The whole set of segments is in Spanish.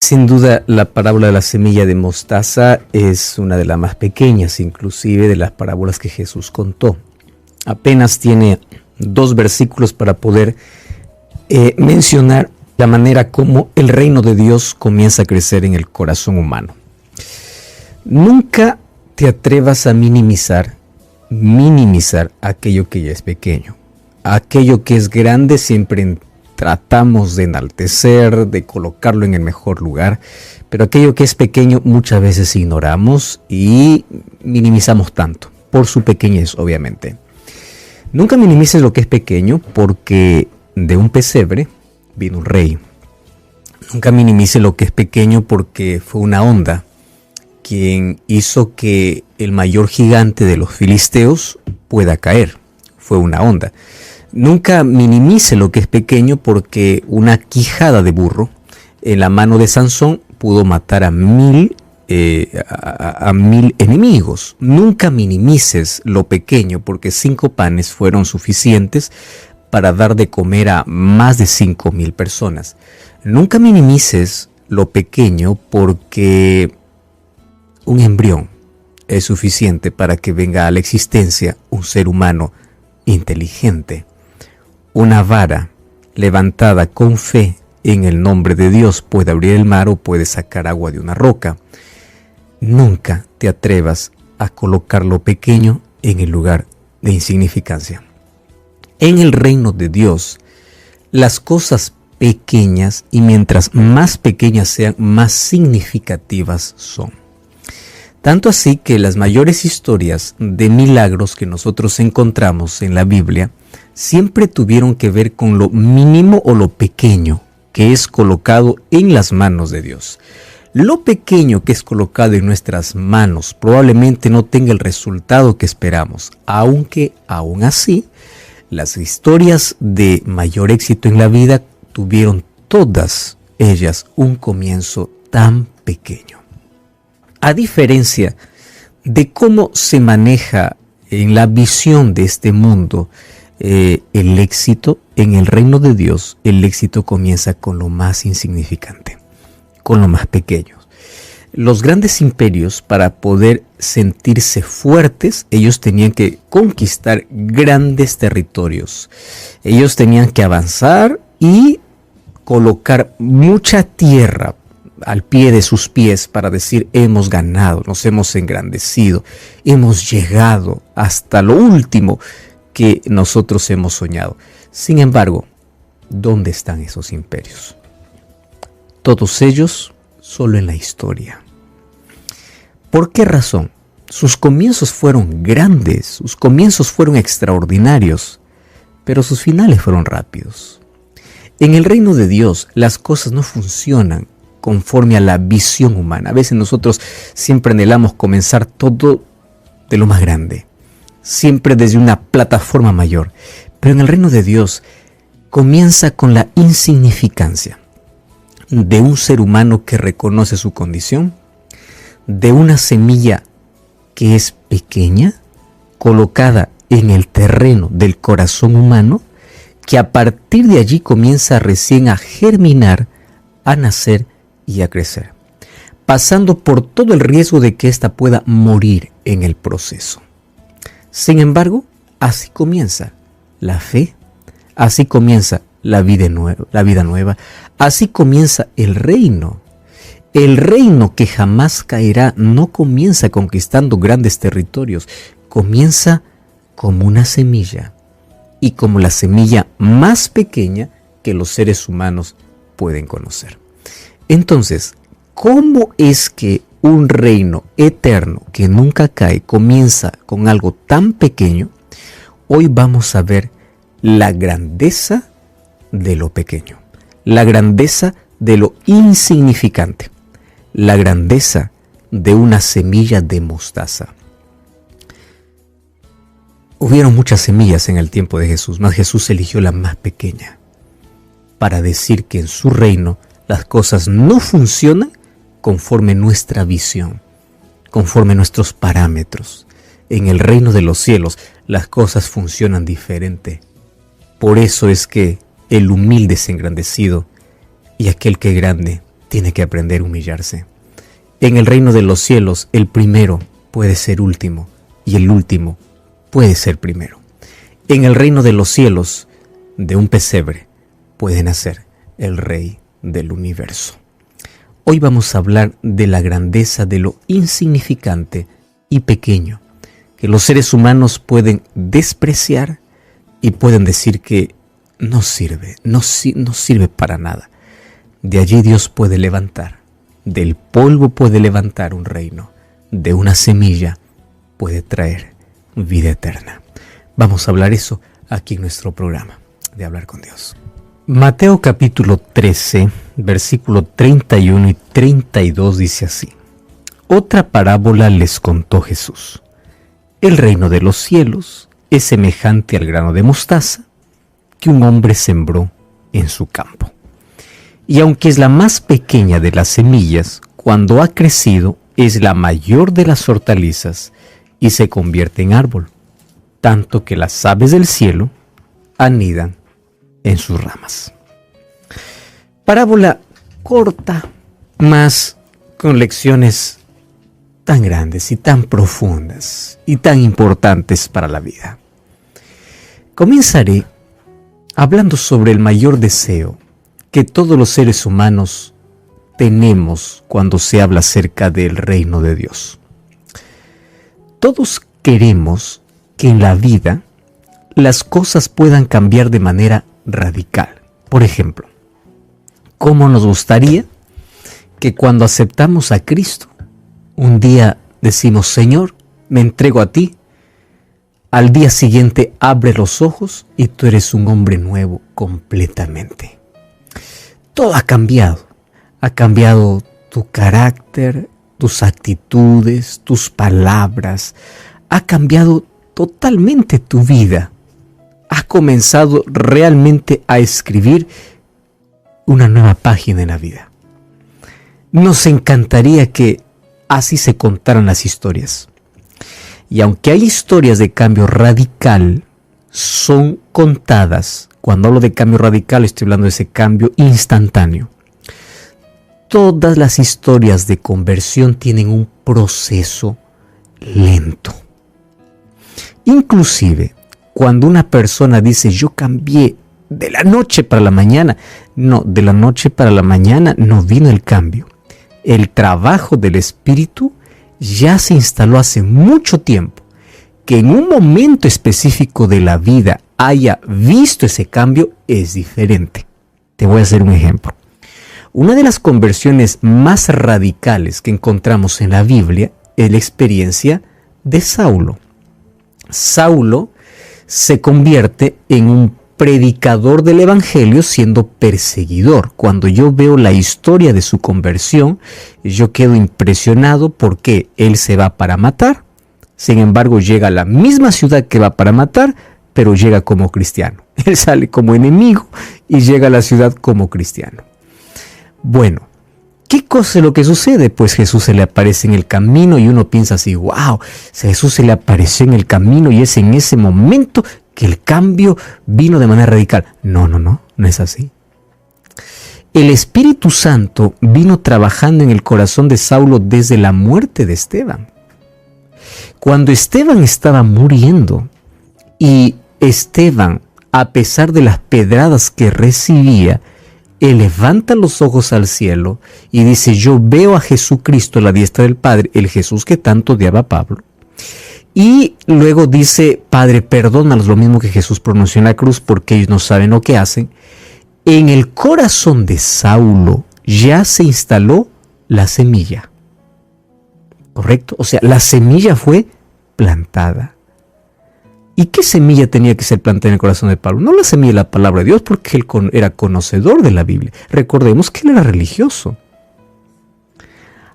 Sin duda, la parábola de la semilla de mostaza es una de las más pequeñas, inclusive, de las parábolas que Jesús contó. Apenas tiene 2 versículos para poder mencionar la manera como el reino de Dios comienza a crecer en el corazón humano. Nunca te atrevas a minimizar aquello que ya es pequeño. Aquello que es grande siempre tratamos de enaltecer, de colocarlo en el mejor lugar, pero aquello que es pequeño muchas veces ignoramos y minimizamos tanto, por su pequeñez obviamente. Nunca minimices lo que es pequeño, porque de un pesebre vino un rey. Nunca minimices lo que es pequeño, porque fue una onda quien hizo que el mayor gigante de los filisteos pueda caer. Fue una onda. Nunca minimice lo que es pequeño, porque una quijada de burro en la mano de Sansón pudo matar a 1000 enemigos. Nunca minimices lo pequeño, porque 5 panes fueron suficientes para dar de comer a más de 5000 personas. Nunca minimices lo pequeño, porque un embrión es suficiente para que venga a la existencia un ser humano inteligente. Una vara levantada con fe en el nombre de Dios puede abrir el mar o puede sacar agua de una roca. Nunca te atrevas a colocar lo pequeño en el lugar de insignificancia. En el reino de Dios, las cosas pequeñas, y mientras más pequeñas sean, más significativas son. Tanto así que las mayores historias de milagros que nosotros encontramos en la Biblia siempre tuvieron que ver con lo mínimo o lo pequeño que es colocado en las manos de Dios. Lo pequeño que es colocado en nuestras manos probablemente no tenga el resultado que esperamos, aunque aún así las historias de mayor éxito en la vida tuvieron todas ellas un comienzo tan pequeño. A diferencia de cómo se maneja en la visión de este mundo el éxito, en el reino de Dios, el éxito comienza con lo más insignificante, con lo más pequeño. Los grandes imperios, para poder sentirse fuertes, ellos tenían que conquistar grandes territorios. Ellos tenían que avanzar y colocar mucha tierra al pie de sus pies para decir: hemos ganado, nos hemos engrandecido, hemos llegado hasta lo último que nosotros hemos soñado. Sin embargo, ¿dónde están esos imperios? Todos ellos solo en la historia. ¿Por qué razón? Sus comienzos fueron grandes, sus comienzos fueron extraordinarios, pero sus finales fueron rápidos. En el reino de Dios, las cosas no funcionan conforme a la visión humana. A veces nosotros siempre anhelamos comenzar todo de lo más grande, siempre desde una plataforma mayor. Pero en el reino de Dios comienza con la insignificancia de un ser humano que reconoce su condición, de una semilla que es pequeña, colocada en el terreno del corazón humano, que a partir de allí comienza recién a germinar, a nacer y a crecer, pasando por todo el riesgo de que ésta pueda morir en el proceso. Sin embargo, así comienza la fe, así comienza la vida nueva, así comienza el reino. El reino que jamás caerá no comienza conquistando grandes territorios, comienza como una semilla, y como la semilla más pequeña que los seres humanos pueden conocer. Entonces, ¿cómo es que un reino eterno que nunca cae comienza con algo tan pequeño? Hoy vamos a ver la grandeza de lo pequeño, la grandeza de lo insignificante, la grandeza de una semilla de mostaza. Hubieron muchas semillas en el tiempo de Jesús, mas Jesús eligió la más pequeña para decir que en su reino las cosas no funcionan conforme nuestra visión, conforme nuestros parámetros. En el reino de los cielos las cosas funcionan diferente. Por eso es que el humilde es engrandecido y aquel que es grande tiene que aprender a humillarse. En el reino de los cielos, el primero puede ser último y el último puede ser primero. En el reino de los cielos, de un pesebre, puede nacer el Rey del universo. Hoy vamos a hablar de la grandeza de lo insignificante y pequeño que los seres humanos pueden despreciar y pueden decir que no sirve para nada. De allí Dios puede levantar, del polvo puede levantar un reino, de una semilla puede traer vida eterna. Vamos a hablar eso aquí en nuestro programa de Hablar con Dios. Mateo capítulo 13, versículo 31 y 32 dice así: Otra parábola les contó Jesús. El reino de los cielos es semejante al grano de mostaza que un hombre sembró en su campo. Y aunque es la más pequeña de las semillas, cuando ha crecido es la mayor de las hortalizas y se convierte en árbol, tanto que las aves del cielo anidan en sus ramas. Parábola corta, mas con lecciones tan grandes y tan profundas y tan importantes para la vida. Comenzaré hablando sobre el mayor deseo que todos los seres humanos tenemos cuando se habla acerca del reino de Dios. Todos queremos que en la vida las cosas puedan cambiar de manera radical. Por ejemplo, ¿cómo nos gustaría que cuando aceptamos a Cristo, un día decimos, Señor, me entrego a ti, al día siguiente abre los ojos y tú eres un hombre nuevo completamente? Todo ha cambiado tu carácter, tus actitudes, tus palabras, ha cambiado totalmente tu vida. Has comenzado realmente a escribir una nueva página en la vida. Nos encantaría que así se contaran las historias. Y aunque hay historias de cambio radical, son contadas. Cuando hablo de cambio radical, estoy hablando de ese cambio instantáneo. Todas las historias de conversión tienen un proceso lento. Inclusive, cuando una persona dice, yo cambié de la noche para la mañana, no, de la noche para la mañana no vino el cambio. El trabajo del Espíritu ya se instaló hace mucho tiempo. Que en un momento específico de la vida haya visto ese cambio es diferente. Te voy a hacer un ejemplo. Una de las conversiones más radicales que encontramos en la Biblia es la experiencia de Saulo. Saulo se convierte en un predicador del Evangelio siendo perseguidor. Cuando yo veo la historia de su conversión, yo quedo impresionado porque él se va para matar. Sin embargo, llega a la misma ciudad que va para matar, pero llega como cristiano. Él sale como enemigo y llega a la ciudad como cristiano. Bueno, ¿qué cosa es lo que sucede? Pues Jesús se le aparece en el camino y uno piensa así, wow, Jesús se le apareció en el camino y es en ese momento que el cambio vino de manera radical. No es así. El Espíritu Santo vino trabajando en el corazón de Saulo desde la muerte de Esteban. Cuando Esteban estaba muriendo y Esteban, a pesar de las pedradas que recibía, él levanta los ojos al cielo y dice, yo veo a Jesucristo a la diestra del Padre, el Jesús que tanto odiaba a Pablo. Y luego dice, Padre, perdónalos, lo mismo que Jesús pronunció en la cruz, porque ellos no saben lo que hacen. En el corazón de Saulo ya se instaló la semilla. ¿Correcto? O sea, la semilla fue plantada. ¿Y qué semilla tenía que ser plantada en el corazón de Pablo? No la semilla de la palabra de Dios, porque él era conocedor de la Biblia. Recordemos que él era religioso.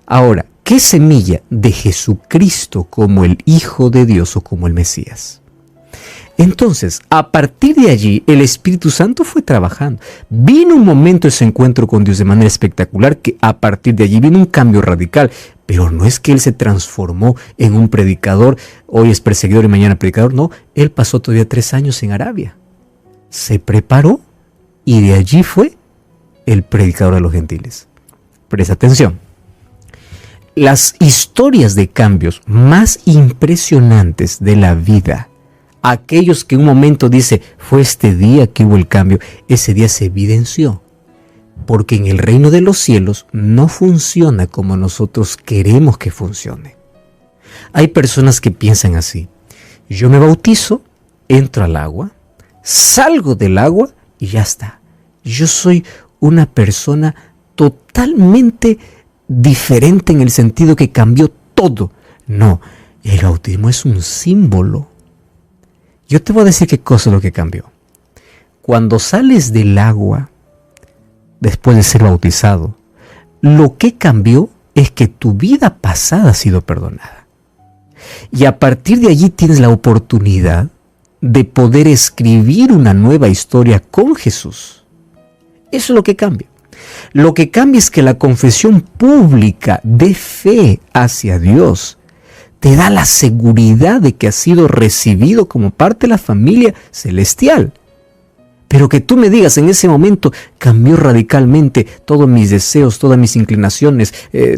Ahora, ¿qué semilla? De Jesucristo como el Hijo de Dios o como el Mesías. Entonces, a partir de allí, el Espíritu Santo fue trabajando. Vino un momento ese encuentro con Dios de manera espectacular, que a partir de allí vino un cambio radical. Pero no es que él se transformó en un predicador, hoy es perseguidor y mañana predicador. No, él pasó todavía 3 años en Arabia. Se preparó y de allí fue el predicador de los gentiles. Presta atención. Las historias de cambios más impresionantes de la vida, aquellos que un momento dice, fue este día que hubo el cambio, ese día se evidenció. Porque en el reino de los cielos no funciona como nosotros queremos que funcione. Hay personas que piensan así. Yo me bautizo, entro al agua, salgo del agua y ya está. Yo soy una persona totalmente diferente en el sentido que cambió todo. No, el bautismo es un símbolo. Yo te voy a decir qué cosa es lo que cambió. Cuando sales del agua, después de ser bautizado, lo que cambió es que tu vida pasada ha sido perdonada. Y a partir de allí tienes la oportunidad de poder escribir una nueva historia con Jesús. Eso es lo que cambia. Lo que cambia es que la confesión pública de fe hacia Dios te da la seguridad de que has sido recibido como parte de la familia celestial. Pero que tú me digas en ese momento, cambió radicalmente todos mis deseos, todas mis inclinaciones,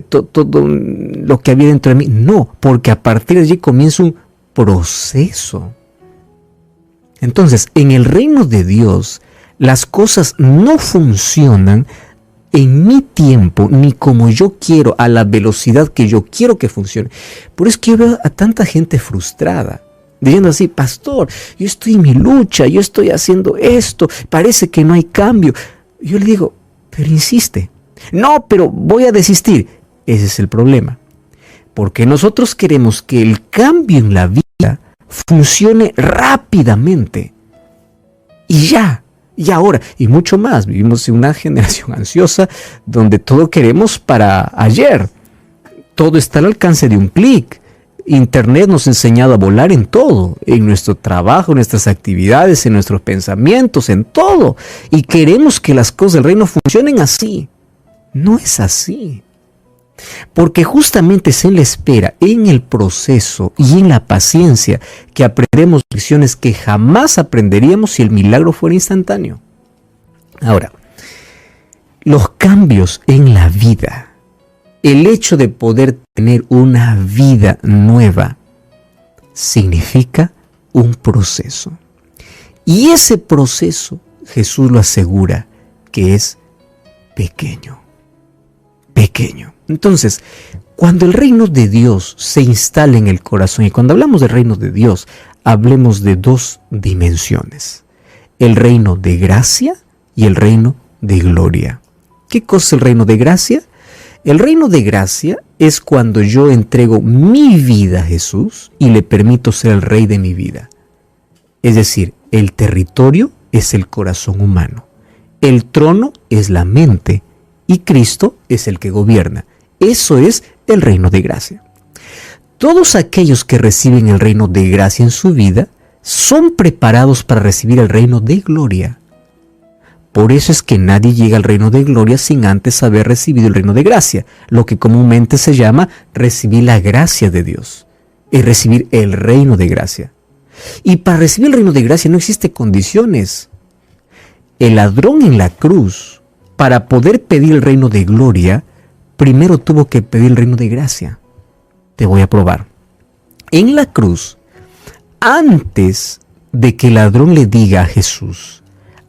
todo lo que había dentro de mí. No, porque a partir de allí comienza un proceso. Entonces, en el reino de Dios, las cosas no funcionan en mi tiempo, ni como yo quiero, a la velocidad que yo quiero que funcione. Por eso es que yo veo a tanta gente frustrada, diciendo así, pastor, yo estoy en mi lucha, yo estoy haciendo esto, parece que no hay cambio. Yo le digo, pero insiste. No, pero voy a desistir. Ese es el problema. Porque nosotros queremos que el cambio en la vida funcione rápidamente. Y ya. Y ahora, y mucho más, vivimos en una generación ansiosa donde todo queremos para ayer. Todo está al alcance de un clic. Internet nos ha enseñado a volar en todo, en nuestro trabajo, en nuestras actividades, en nuestros pensamientos, en todo. Y queremos que las cosas del reino funcionen así. No es así. Porque justamente es en la espera, en el proceso y en la paciencia que aprendemos lecciones que jamás aprenderíamos si el milagro fuera instantáneo. Ahora, los cambios en la vida, el hecho de poder tener una vida nueva, significa un proceso. Y ese proceso, Jesús lo asegura, que es pequeño. Pequeño. Entonces, cuando el reino de Dios se instala en el corazón, y cuando hablamos del reino de Dios, hablemos de dos dimensiones: el reino de gracia y el reino de gloria. ¿Qué cosa es el reino de gracia? El reino de gracia es cuando yo entrego mi vida a Jesús y le permito ser el rey de mi vida. Es decir, el territorio es el corazón humano, el trono es la mente y Cristo es el que gobierna. Eso es el reino de gracia. Todos aquellos que reciben el reino de gracia en su vida son preparados para recibir el reino de gloria. Por eso es que nadie llega al reino de gloria sin antes haber recibido el reino de gracia, lo que comúnmente se llama recibir la gracia de Dios, es recibir el reino de gracia. Y para recibir el reino de gracia no existen condiciones. El ladrón en la cruz, para poder pedir el reino de gloria, primero tuvo que pedir el reino de gracia. Te voy a probar. En la cruz, antes de que el ladrón le diga a Jesús,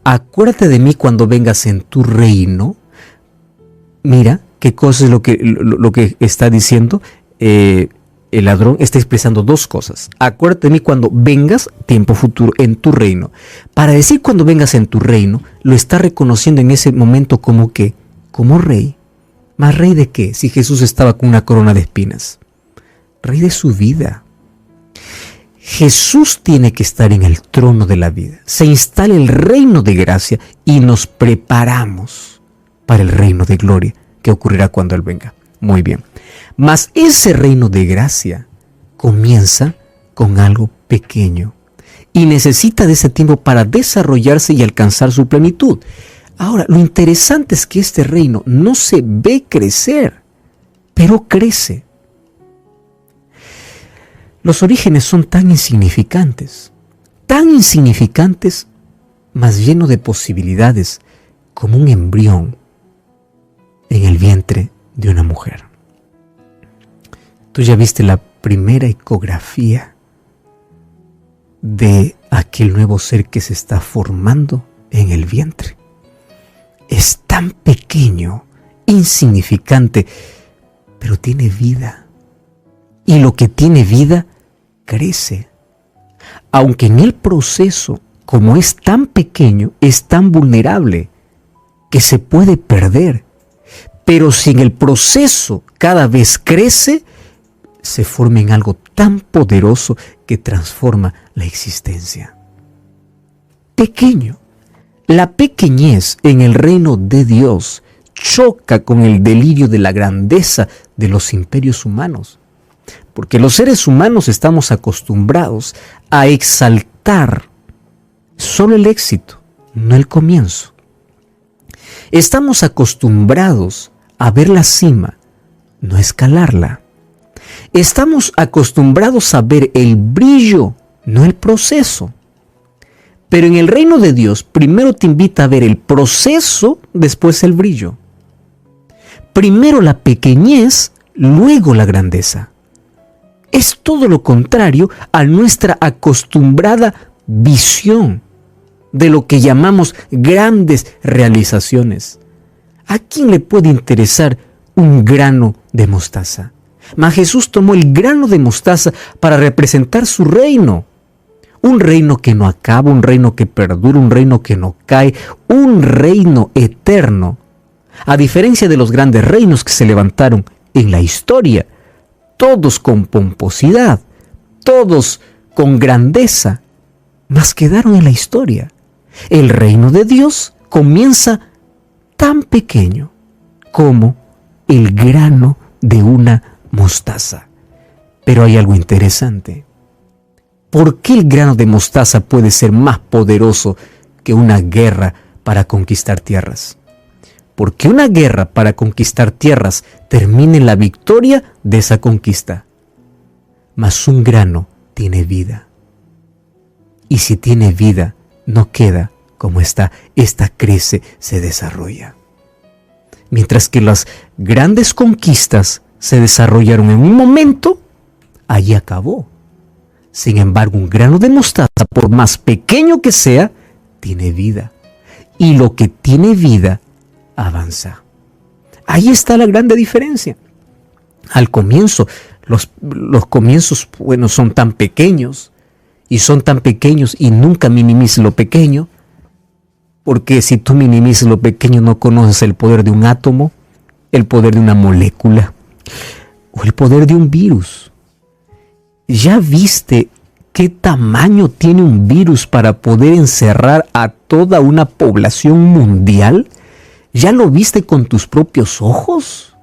acuérdate de mí cuando vengas en tu reino, mira qué cosa es lo que está diciendo. El ladrón está expresando dos cosas. Acuérdate de mí cuando vengas, tiempo futuro, en tu reino. Para decir cuando vengas en tu reino, lo está reconociendo en ese momento como que, como rey. ¿Más rey de qué? Si Jesús estaba con una corona de espinas. Rey de su vida. Jesús tiene que estar en el trono de la vida. Se instala el reino de gracia y nos preparamos para el reino de gloria que ocurrirá cuando Él venga. Muy bien. Mas ese reino de gracia comienza con algo pequeño y necesita de ese tiempo para desarrollarse y alcanzar su plenitud. Ahora, lo interesante es que este reino no se ve crecer, pero crece. Los orígenes son tan insignificantes, más lleno de posibilidades, como un embrión. en el vientre de una mujer. Tú ya viste la primera ecografía de aquel nuevo ser que se está formando en el vientre. Es tan pequeño, insignificante, pero tiene vida. Y lo que tiene vida crece. Aunque en el proceso, como es tan pequeño, es tan vulnerable que se puede perder. Pero si en el proceso cada vez crece, se forma en algo tan poderoso que transforma la existencia. Pequeño. La pequeñez en el reino de Dios choca con el delirio de la grandeza de los imperios humanos. Porque los seres humanos estamos acostumbrados a exaltar solo el éxito, no el comienzo. Estamos acostumbrados a ver la cima, no escalarla. Estamos acostumbrados a ver el brillo, no el proceso. Pero en el reino de Dios, primero te invita a ver el proceso, después el brillo. Primero la pequeñez, luego la grandeza. Es todo lo contrario a nuestra acostumbrada visión de lo que llamamos grandes realizaciones. ¿A quién le puede interesar un grano de mostaza? Mas Jesús tomó el grano de mostaza para representar su reino. Un reino que no acaba, un reino que perdura, un reino que no cae, un reino eterno. A diferencia de los grandes reinos que se levantaron en la historia, todos con pomposidad, todos con grandeza, mas quedaron en la historia. El reino de Dios comienza tan pequeño como el grano de una mostaza. Pero hay algo interesante. ¿Por qué el grano de mostaza puede ser más poderoso que una guerra para conquistar tierras? Porque una guerra para conquistar tierras termina en la victoria de esa conquista. Mas un grano tiene vida. Y si tiene vida, no queda como está. Esta crece, se desarrolla. Mientras que las grandes conquistas se desarrollaron en un momento, allí acabó. Sin embargo, un grano de mostaza, por más pequeño que sea, tiene vida. Y lo que tiene vida, avanza. Ahí está la grande diferencia. Al comienzo, los comienzos, son tan pequeños. Y son tan pequeños y nunca minimices lo pequeño. Porque si tú minimizas lo pequeño, no conoces el poder de un átomo, el poder de una molécula o el poder de un virus. ¿Ya viste qué tamaño tiene un virus para poder encerrar a toda una población mundial? ¿Ya lo viste con tus propios ojos?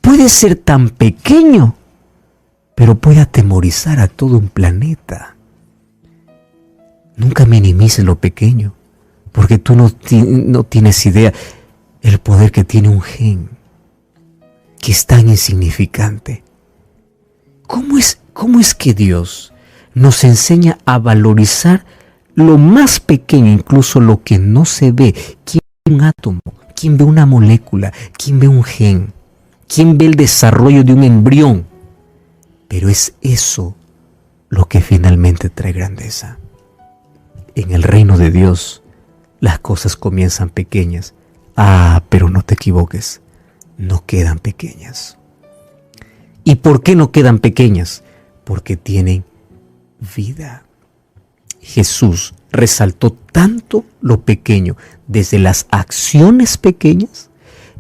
Puede ser tan pequeño, pero puede atemorizar a todo un planeta. Nunca minimices lo pequeño, porque tú no tienes idea el poder que tiene un gen, que es tan insignificante. ¿Cómo es que Dios nos enseña a valorizar lo más pequeño, incluso lo que no se ve? ¿Quién ve un átomo? ¿Quién ve una molécula? ¿Quién ve un gen? ¿Quién ve el desarrollo de un embrión? Pero es eso lo que finalmente trae grandeza. En el reino de Dios, las cosas comienzan pequeñas. Pero no te equivoques, no quedan pequeñas. ¿Y por qué no quedan pequeñas? Porque tienen vida. Jesús resaltó tanto lo pequeño desde las acciones pequeñas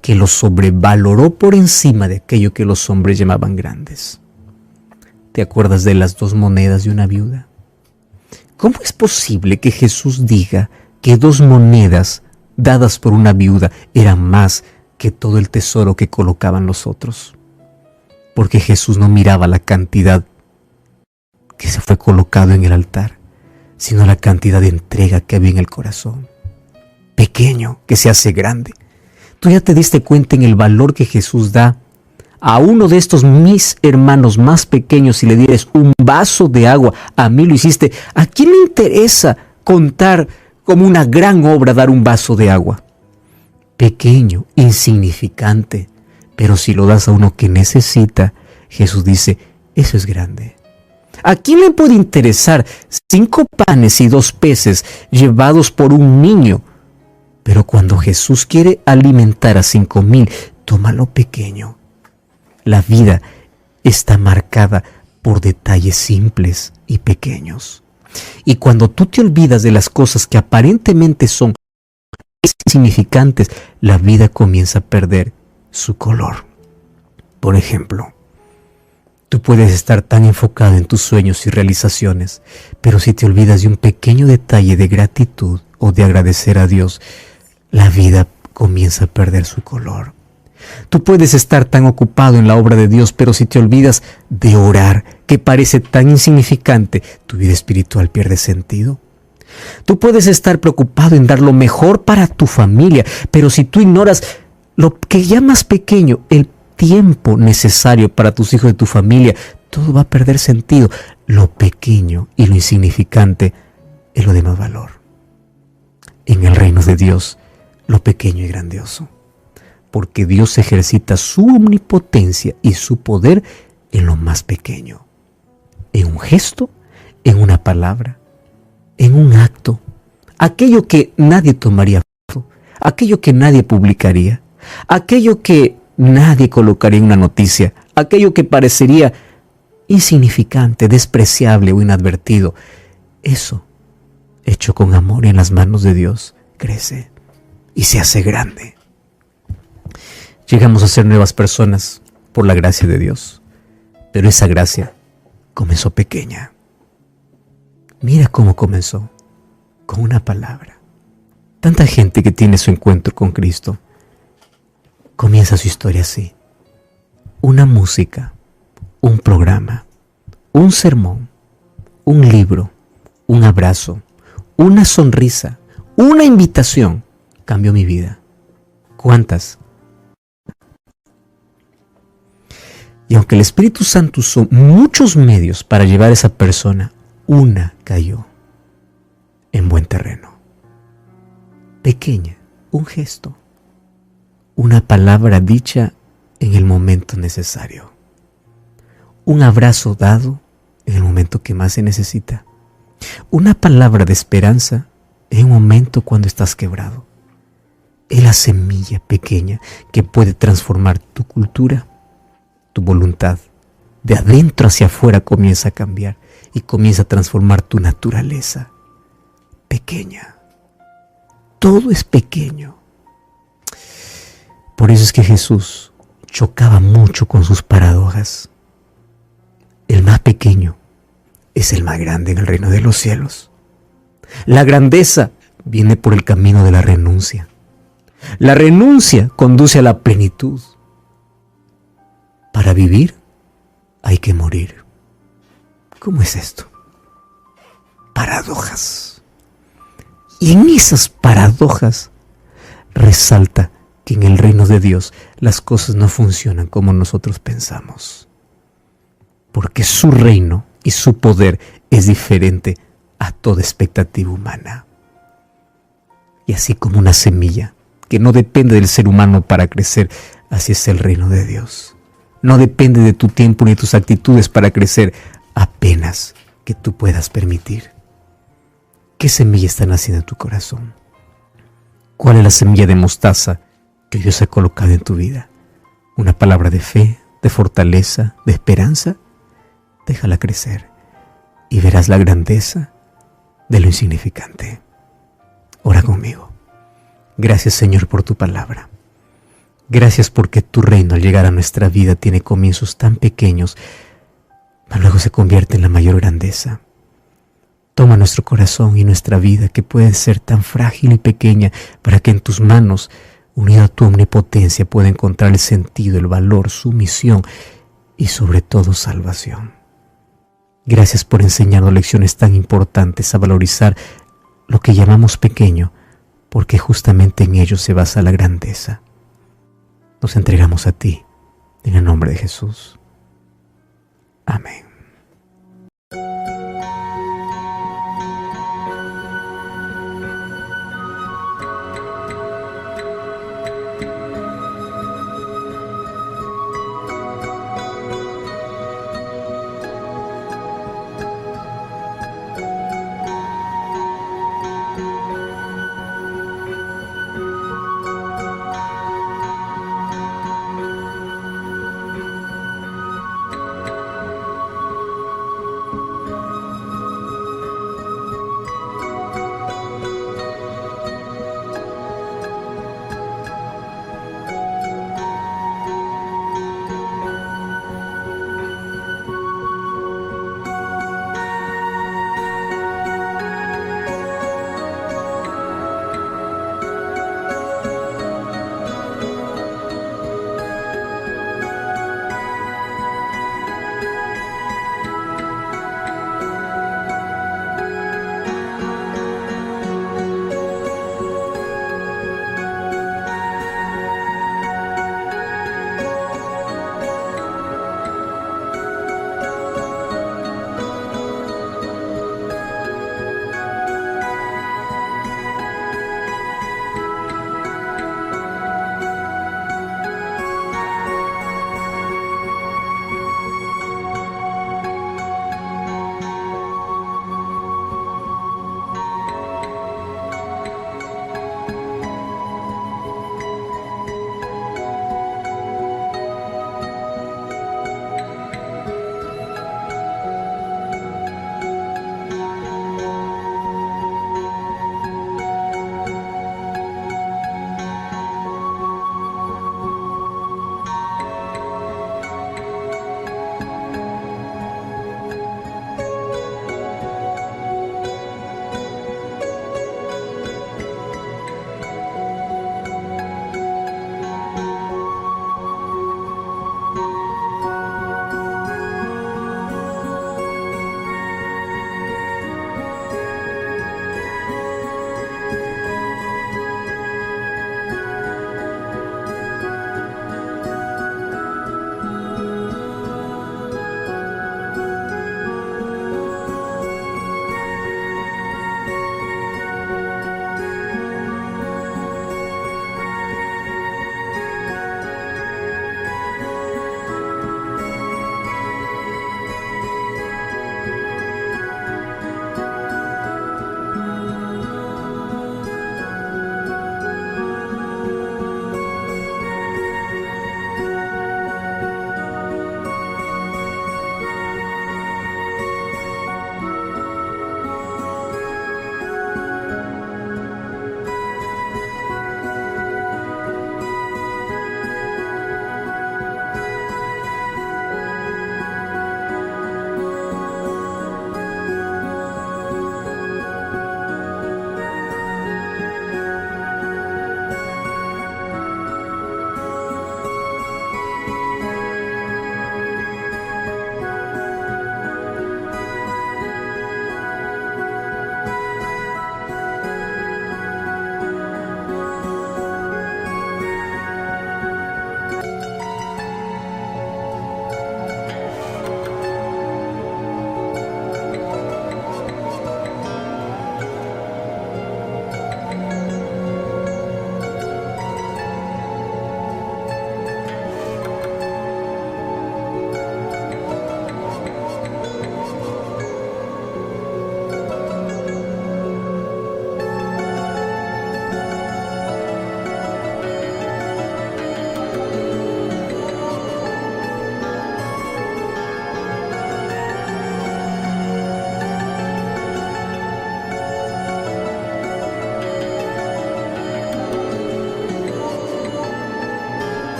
que lo sobrevaloró por encima de aquello que los hombres llamaban grandes. ¿Te acuerdas de las 2 monedas de una viuda? ¿Cómo es posible que Jesús diga que 2 monedas dadas por una viuda eran más que todo el tesoro que colocaban los otros? Porque Jesús no miraba la cantidad que se fue colocado en el altar, sino la cantidad de entrega que había en el corazón. Pequeño que se hace grande. ¿Tú ya te diste cuenta en el valor que Jesús da a uno de estos mis hermanos más pequeños? Si le dieres un vaso de agua, a mí lo hiciste. ¿A quién le interesa contar como una gran obra dar un vaso de agua? pequeño, insignificante, pero si lo das a uno que necesita, Jesús dice, eso es grande. ¿A quién le puede interesar 5 panes y 2 peces llevados por un niño? Pero cuando Jesús quiere alimentar a 5,000, toma lo pequeño. La vida está marcada por detalles simples y pequeños. Y cuando tú te olvidas de las cosas que aparentemente son insignificantes, la vida comienza a perder su color. Por ejemplo, tú puedes estar tan enfocado en tus sueños y realizaciones, pero si te olvidas de un pequeño detalle de gratitud o de agradecer a Dios, la vida comienza a perder su color. Tú puedes estar tan ocupado en la obra de Dios, pero si te olvidas de orar, que parece tan insignificante, tu vida espiritual pierde sentido. Tú puedes estar preocupado en dar lo mejor para tu familia, pero si tú ignoras lo que llamas pequeño, el tiempo necesario para tus hijos de tu familia, todo va a perder sentido. Lo pequeño y lo insignificante es lo de más valor. En el reino de Dios, lo pequeño es grandioso, porque Dios ejercita su omnipotencia y su poder en lo más pequeño, en un gesto, en una palabra, en un acto, aquello que nadie tomaría foto, aquello que nadie publicaría, aquello que nadie colocaría en una noticia, aquello que parecería insignificante, despreciable o inadvertido. Eso, hecho con amor en las manos de Dios, crece y se hace grande. Llegamos a ser nuevas personas por la gracia de Dios, pero esa gracia comenzó pequeña. Mira cómo comenzó, con una palabra. Tanta gente que tiene su encuentro con Cristo comienza su historia así: una música, un programa, un sermón, un libro, un abrazo, una sonrisa, una invitación cambió mi vida. ¿Cuántas? Y aunque el Espíritu Santo usó muchos medios para llevar a esa persona, una cayó en buen terreno. Pequeña, un gesto, una palabra dicha en el momento necesario, un abrazo dado en el momento que más se necesita, una palabra de esperanza en un momento cuando estás quebrado. Es la semilla pequeña que puede transformar tu cultura, tu voluntad. De adentro hacia afuera comienza a cambiar y comienza a transformar tu naturaleza. Pequeña. Todo es pequeño. Por eso es que Jesús chocaba mucho con sus paradojas. El más pequeño es el más grande en el reino de los cielos. La grandeza viene por el camino de la renuncia. La renuncia conduce a la plenitud. Para vivir hay que morir. ¿Cómo es esto? Paradojas. Y en esas paradojas resalta que en el reino de Dios las cosas no funcionan como nosotros pensamos. Porque su reino y su poder es diferente a toda expectativa humana. Y así como una semilla que no depende del ser humano para crecer, así es el reino de Dios. No depende de tu tiempo ni de tus actitudes para crecer, apenas que tú puedas permitir. ¿Qué semilla está naciendo en tu corazón? ¿Cuál es la semilla de mostaza que Dios ha colocado en tu vida? ¿Una palabra de fe, de fortaleza, de esperanza? Déjala crecer y verás la grandeza de lo insignificante. Ora conmigo. Gracias, Señor, por tu palabra. Gracias porque tu reino al llegar a nuestra vida tiene comienzos tan pequeños, pero luego se convierte en la mayor grandeza. Toma nuestro corazón y nuestra vida, que puede ser tan frágil y pequeña, para que en tus manos, unido a tu omnipotencia, pueda encontrar el sentido, el valor, su misión y sobre todo salvación. Gracias por enseñarnos lecciones tan importantes a valorizar lo que llamamos pequeño, porque justamente en ello se basa la grandeza. Nos entregamos a ti, en el nombre de Jesús. Amén.